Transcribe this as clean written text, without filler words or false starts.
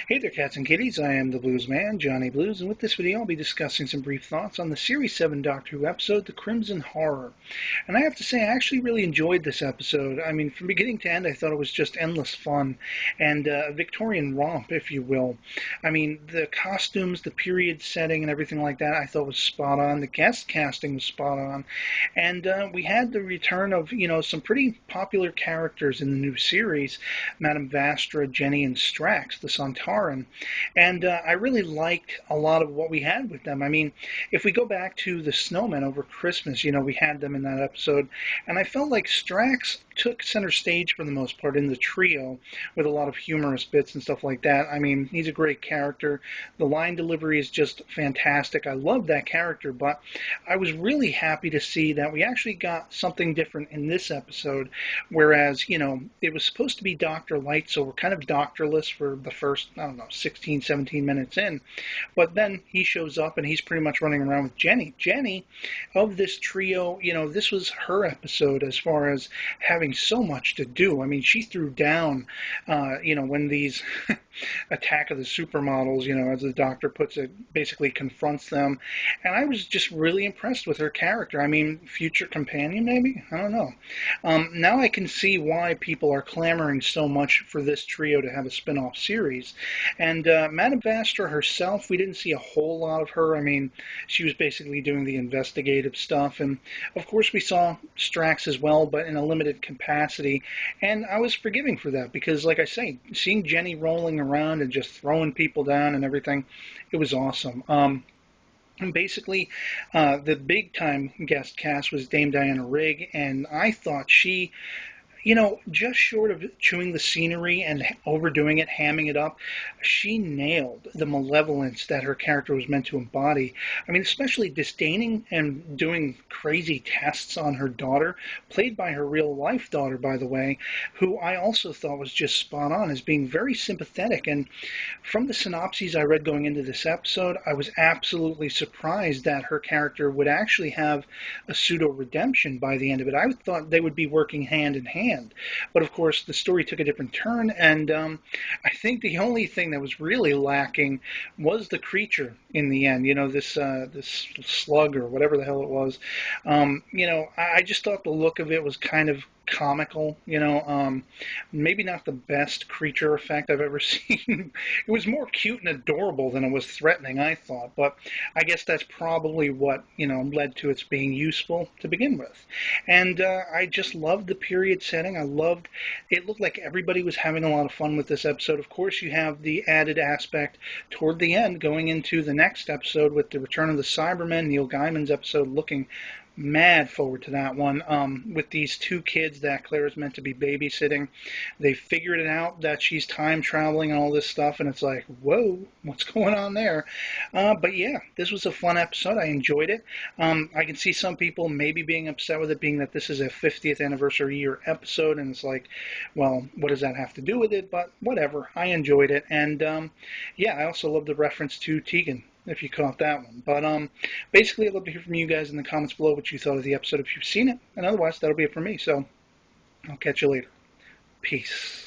Hey there, cats and kitties. I am the Blues Man, Johnny Blues, and with this video I'll be discussing some brief thoughts on the Series 7 Doctor Who episode, The Crimson Horror. And I have to say, I actually really enjoyed this episode. I mean, from beginning to end, I thought it was just endless fun, and a Victorian romp, if you will. I mean, the costumes, the period setting, and everything like that I thought was spot on. The guest casting was spot on. And we had the return of, some pretty popular characters in the new series, Madame Vastra, Jenny, and Strax, the Sontaran. And I really liked a lot of what we had with them. I mean, if we go back to the snowmen over Christmas, we had them in that episode, and I felt like Strax took center stage for the most part in the trio with a lot of humorous bits and stuff like that. I mean, he's a great character. The line delivery is just fantastic. I love that character, but I was really happy to see that we actually got something different in this episode, whereas, it was supposed to be Dr. Light, so we're kind of doctorless for the first, I don't know, 16, 17 minutes in. But then he shows up and he's pretty much running around with Jenny. Jenny, of this trio, this was her episode as far as having so much to do. I mean, she threw down, when these attack of the supermodels, as the doctor puts it, basically confronts them. And I was just really impressed with her character. I mean, future companion, maybe? I don't know. Now I can see why people are clamoring so much for this trio to have a spin-off series. And Madame Vastra herself, we didn't see a whole lot of her. I mean, she was basically doing the investigative stuff. And, of course, we saw Strax as well, but in a limited capacity. And I was forgiving for that because, like I say, seeing Jenny rolling around and just throwing people down and everything, it was awesome. And basically, the big time guest cast was Dame Diana Rigg, and I thought she, just short of chewing the scenery and overdoing it, hamming it up, she nailed the malevolence that her character was meant to embody. I mean, especially disdaining and doing crazy tests on her daughter, played by her real life daughter, by the way, who I also thought was just spot on as being very sympathetic. And from the synopses I read going into this episode, I was absolutely surprised that her character would actually have a pseudo redemption by the end of it. I thought they would be working hand in hand. But of course, the story took a different turn, and I think the only thing that was really lacking was the creature in the end. This slug or whatever the hell it was. I just thought the look of it was kind of comical, maybe not the best creature effect I've ever seen. It was more cute and adorable than it was threatening, I thought, but I guess that's probably what, led to its being useful to begin with. And I just loved the period setting. It looked like everybody was having a lot of fun with this episode. Of course, you have the added aspect toward the end going into the next episode with the Return of the Cybermen, Neil Gaiman's episode, looking mad forward to that one. With these two kids that Claire's meant to be babysitting, they figured it out that she's time traveling and all this stuff, and it's like, whoa, what's going on there? But yeah, this was a fun episode. I enjoyed it. I can see some people maybe being upset with it, being that this is a 50th anniversary year episode, and it's like, well, what does that have to do with it? But whatever, I enjoyed it, and yeah, I also love the reference to Tegan, if you caught that one. But basically, I'd love to hear from you guys in the comments below what you thought of the episode if you've seen it. And otherwise, that'll be it for me. So I'll catch you later. Peace.